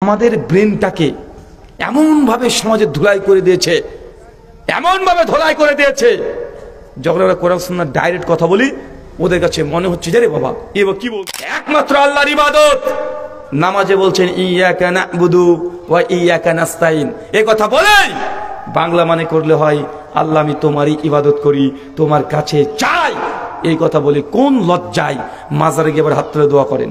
আমাদের ব্রেনটাকে এমনভাবে সমাজে ধুলাই করে দিয়েছে, এমনভাবে ধুলাই করে দিয়েছে, যখন আমরা কোরআন সুন্নাহ ডাইরেক্ট কথা বলি ওদের কাছে মনে হচ্ছে যে রে বাবা এবার কি বল, একমাত্র আল্লাহর ইবাদত। নামাজে বলছেন ইয়াকা না'বুদু ওয়া ইয়াকা নাস্তাইন, এই কথা বলেই বাংলা মানে করলে হয় আল্লাহ আমি তোমারই ইবাদত করি, তোমার কাছে চাই। এই কথা বলে কোন লজ্জায় মাজারে গিয়ে আবার হাত তুলে দোয়া করেন।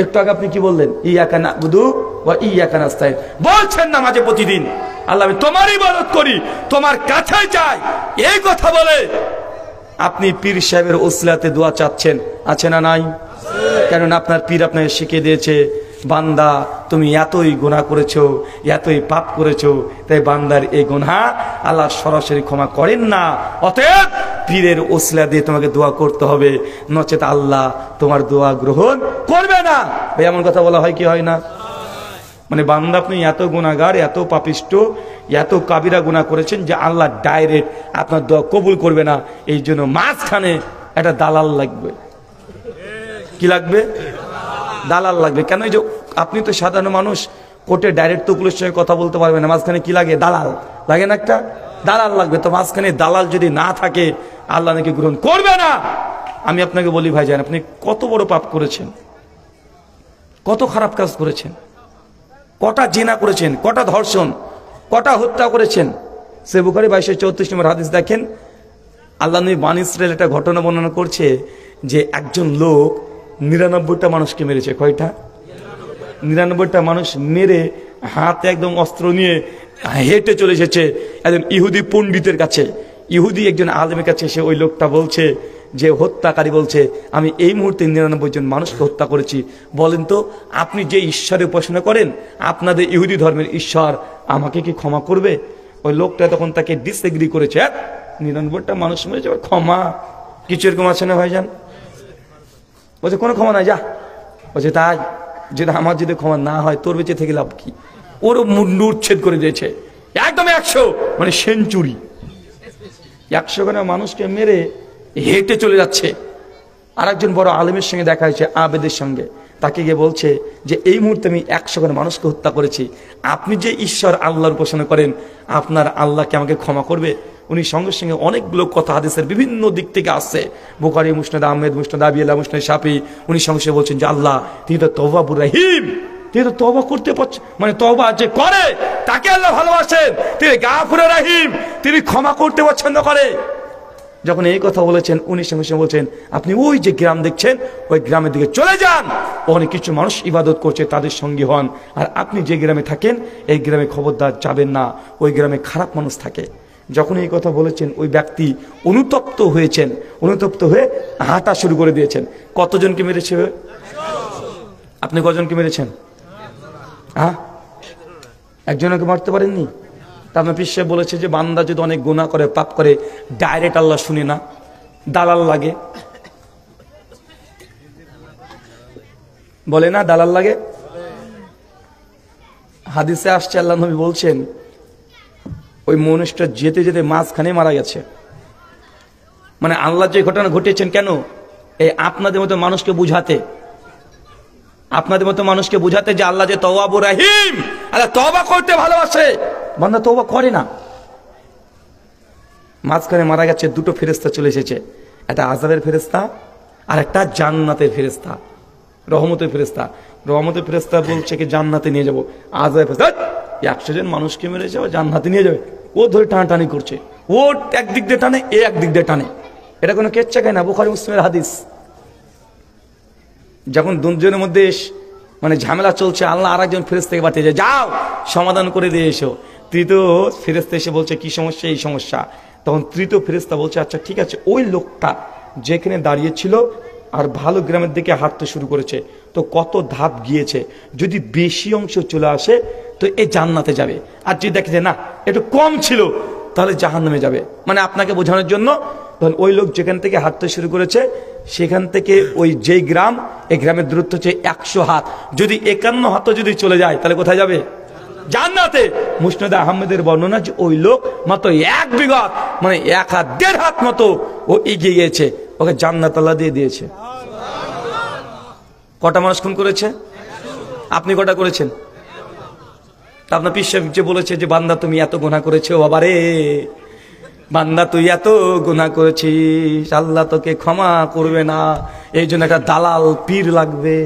একটু আগে আপনি কি বললেন? ইয়াকা না'বুদু ওয়া ইয়াকা নাস্তাইন বলছেন নামাজে প্রতিদিন আল্লাহ আমি তোমারই ইবাদত করি, তোমার কাছে চাই। এই কথা বলে আপনি পীর সাহেবের ওসিলাতে দোয়া চাচ্ছেন, আছে না নাই? কারণ আপনার পীর আপনাকে শিখিয়ে দিয়েছে বান্দা তুমি এতই গুনাহ করেছো, এতই পাপ করেছো, তাই বান্দার এই গুনাহ আল্লাহ সরাসরি ক্ষমা করেন না, অতএব পীরের ওসিলা দিয়ে তোমাকে দোয়া করতে হবে, নচেত আল্লাহ তোমার দোয়া গ্রহণ করবে না। ভাই এমন কথা বলা হয় কি হয় না? মানে বান্দা আপনি এত গুনাহগার, এত পাপিষ্ট, এত কাবিরা গুনাহ করেছেন যে আল্লাহ ডাইরেক্ট আপনার দোয়া কবুল করবে না। এই জন্য মাঝখানে একটা দালাল লাগবে। কি লাগবে? দালাল লাগবে। কেন? এই যে আপনি তো সাধারণ মানুষ, কোর্টে ডাইরেক্ট তো পুলিশের সঙ্গে কথা বলতে পারবেন না, মাঝখানে কি লাগে? দালাল লাগে না? একটা দালাল লাগবে। তো মাঝখানে দালাল যদি না থাকে আল্লাহ নাকি গ্রহণ করবে না। আমি আপনাকে বলি ভাইজান, আপনি কত বড় পাপ করেছেন, কত খারাপ কাজ করেছেন, কটা জিনা করেছেন, কটা ধর্ষণ, কটা হত্যা করেছেন। সে বুখারী 2234 নম্বর হাদিস দেখেন, আল্লাহ নবী বানী ইসরাইল একটা ঘটনা বর্ণনা করছে যে একজন লোক 99টা মানুষকে মেরেছে। কয়টা? 99টা মানুষ মেরে হাতে একদম অস্ত্র নিয়ে হেঁটে চলে এসেছে একজন ইহুদি পণ্ডিতের কাছে, ইহুদি একজন আলেমের কাছে। এসে ওই লোকটা বলছে যে হত্যাকারী বলছে আমি এই মুহূর্তে 99 জন মানুষকে হত্যা করেছি, বলেন তো আপনি যে ঈশ্বরের উপাসনা করেন, আপনাদের ইহুদি ধর্মের ঈশ্বর আমাকে কি ক্ষমা করবে? ওই লোকটা তখন তাকে ডিসএগ্রি করেছে, 99টা মানুষ মেরেছে, ক্ষমা কিছু এরকম আছে না ভাইজান? বলছে কোনো ক্ষমা নাই, যা। বলছে তাই যদি আমার যদি ক্ষমা না হয় তোর বেঁচে থেকে লাভ কি? ওরও মুন্ডু উচ্ছেদ করে দিয়েছে একদম 100, মানে সেঞ্চুরি। 100 খানা মানুষকে মেরে হেঁটে চলে যাচ্ছে। আর একজন বড় আলেমের সঙ্গে দেখা হয়েছে, আবেদের সঙ্গে। তাকে গিয়ে বলছে যে এই মুহূর্তে আমি 100 খানা মানুষকে হত্যা করেছি, আপনি যে ঈশ্বর আল্লাহর উপাসনা করেন আপনার আল্লাহকে আমাকে ক্ষমা করবে? উনি সঙ্গে সঙ্গে অনেকগুলো কথা হাদিসের বিভিন্ন দিক থেকে আসছে, বুখারী, মুসনাদ আহমেদ, মুসনাদ আবি আল্লাহ, মুসনাদ শাফি। উনি সঙ্গে সঙ্গে বলছেন যে আল্লাহ তিনি তো তওবাবুর রহিম, তিনি তো তওবা করতে পারছেন, মানে তওবা যে করে তাকে আল্লাহ ভালোবাসেন, তিনি গাফুর রহিম, তিনি ক্ষমা করতে পছন্দ করে। যখন এই কথা বলেছেন উনি সঙ্গে সঙ্গে বলছেন আপনি ওই যে গ্রাম দেখছেন ওই গ্রামের দিকে চলে যান, ওখানে কিছু মানুষ ইবাদত করছে, তাদের সঙ্গী হন। আর আপনি যে গ্রামে থাকেন এই গ্রামে খবরদার যাবেন না, ওই গ্রামে খারাপ মানুষ থাকে। যখন এই কথা বলেছেন ওই ব্যক্তি অনুতপ্ত হয়েছেন, অনুতপ্ত হয়ে হাঁটা শুরু করে দিয়েছেন। কতজনকে মেরেছে? আপনি কজনকে মেরেছেন? হ্যাঁ, একজনকে মারতে পারেননি? তা আপনার পীর সাহেব বলেছে যে বান্দা যদি অনেক গুনাহ করে, পাপ করে, ডাইরেক্ট আল্লাহ শুনে না, দালাল লাগে। বলে না দালাল লাগে? হাদিসে আসছে আল্লাহ নবী বলছেন ওই মানুষটা যেতে যেতে মাঝখানে মারা গেছে। মানে আল্লাহ যে ঘটনা ঘটেছেন কেন? এই আপনাদের মতো মানুষকে বুঝাতে, আপনাদের মতো মানুষকে বুঝাতে যে আল্লাহ যে তওয়াবুর রহিম, আল্লাহ তওবা করতে ভালোবাসে, বান্দা তওবা করে না। মাঝখানে মারা গেছে, দুটো ফেরেশতা চলে এসেছে, একটা আযাবের ফেরেশতা আর একটা জান্নাতের ফেরেশতা, রহমতের ফেরেশতা। রহমতের ফেরেশতা বলছে কি জান্নাতে নিয়ে যাবো, আযাবের ফেরেশতা 100 জন মানুষকে মেরে যাবে জান্নাতে নিয়ে যাবে, ও ধরে টানাটানি করছে, ও একদিক দিয়ে টানে, এ একদিক দিয়ে টানে। এটা কোনো কেচ্ছা খায় না, বুখারী মুসলিমের হাদিস। যখন দুজনের মধ্যে মানে ঝামেলা চলছে, আল্লাহ আর একজন ফেরেশতাকে পাঠিয়ে যায়, যাও সমাধান করে দিয়ে এসো। তৃতীয় ফেরেশতা এসে বলছে কি সমস্যা? এই সমস্যা। তখন তৃতীয় ফেরেশতা বলছে আচ্ছা ঠিক আছে, ওই লোকটা যেখানে দাঁড়িয়েছিল আর ভালো গ্রামের দিকে হাঁটতে শুরু করেছে, তো কত ধাপ গিয়েছে, যদি বেশি অংশ চলে আসে তো এই জান্নাতে যাবে, আর যদি দেখে যে না একটু কম ছিল তাহলে জাহান্নামে যাবে। মানে আপনাকে বোঝানোর জন্য তখন ওই লোক যেখান থেকে হাঁটতে শুরু করেছে সেখান থেকে ওই যেই গ্রাম, এই গ্রামের দূরত্ব হচ্ছে 100 হাত, যদি 51 হাত যদি চলে যায় তাহলে কোথায় যাবে? জান্নাতে। মুসনাদ আহমেদের বর্ণনা যে ওই লোক মাত্র 1 বিঘত, মানে 1 হাত 1.5 হাত মতো ও এগিয়ে গিয়েছে, ওকে জান্নাত আল্লাহ দিয়ে দিয়েছে। কটা মানুষ খুন করেছে? আপনি কটা করেছেন? তা আপনার পীর সাহেব যে বলেছে যে বান্দা তুমি এত গুনাহ করেছো, বাবা রে বান্দা তুই এত গুনাহ করেছিস, আল্লাহ তোকে ক্ষমা করবে না, এই জন্য একটা দালাল পীর লাগবে।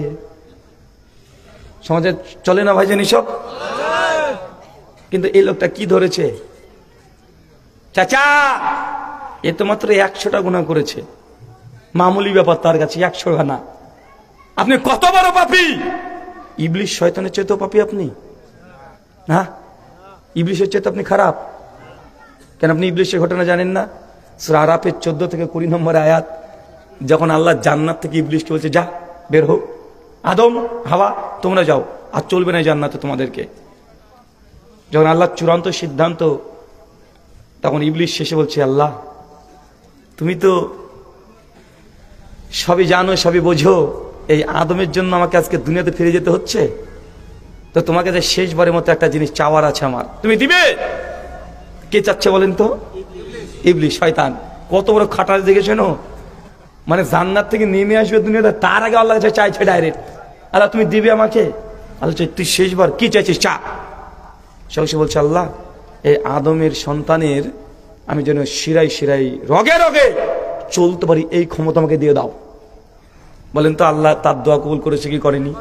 সমাজে চলে না ভাইজান এসব? কিন্তু এই লোকটা কি ধরেছে? চাচা এ তো মাত্র 100টা গুনাহ করেছে, মামুলি ব্যাপার তার কাছে 100 গানা। আপনি কত বড় পাপী! ইবলিশ শয়তানের চেয়ে তো পাপী আপনি, না? ইবলিশের চেয়ে তো আপনি খারাপ। কেন আপনি ইবলিশের ঘটনা জানেন না? সূরা আরাফের 14 থেকে 20 নম্বর আয়াত, যখন আল্লাহ জান্নাত থেকে ইবলিশকে বলছে যা বের হোক, আদম হাওয়া তোমরা যাও, আর চলবে না জান্নাতে তোমাদেরকে। যখন আল্লাহ চূড়ান্ত সিদ্ধান্ত, তখন ইবলিশ শেষে বলছে আল্লাহ তুমি তো সবই জানো সবই বোঝো, এই আদমের জন্য আমাকে আজকে দুনিয়াতে ফিরে যেতে হচ্ছে, তো তোমাকে যে শেষবারের মতো একটা জিনিস চাওয়ার আছে আমার, তুমি দিবে? কে চাচ্ছে বলেন তো? ইবলিশ শয়তান। কত বড় খাটাল দেখেছেন? মানে জান্নাত থেকে নেমে আসবে দুনিয়াতে, তার আগে আল্লাহ কাছে চাইছে ডাইরেক্ট, আল্লাহ তুমি দিবে আমাকে? আল্লাহ তুই শেষবার কি চাইছিস চা। সে বলছে আল্লাহ এই আদমের সন্তানের আমি যেন শিরাই শিরাই রগে রগে চলতে পারি, এই ক্ষমতা আমাকে দিয়ে দাও। বলেন তো আল্লাহ তার দোয়া কবুল করেছে কি করেনি?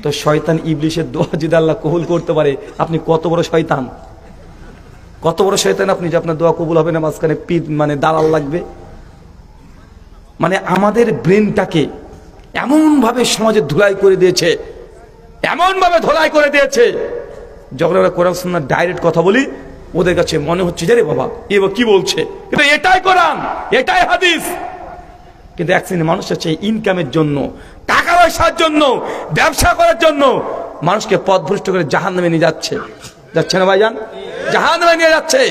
তো শয়তান ইবলিশের দোয়া যদি আল্লাহ কবুল করতে পারে, আপনি কত বড় শয়তান, কত বড় শয়তান আপনি যে আপনার দোয়া কবুল হবে না, মাঝখানে মানে দালাল লাগবে। মানে আমাদের ব্রেনটাকে এমন ভাবে সমাজে ধুলাই করে দিয়েছে, এমন ভাবে ধুলাই করে দিয়েছে, যখন আমরা কোরআন সুন্নাহ ডাইরেক্ট কথা বলি ওদের কাছে মনে হচ্ছে যে রে বাবা এবার কি বলছে, কিন্তু এটাই কোরআন, এটাই হাদিস। কিন্তু এক শ্রেণীর মানুষ আছে ইনকামের জন্য, টাকা পয়সার জন্য, ব্যবসা করার জন্য মানুষকে পথভ্রষ্ট করে জাহান্নামে নিয়ে যাচ্ছে, যাচ্ছে না ভাইজান? জাহান্নামে নিয়ে যাচ্ছে।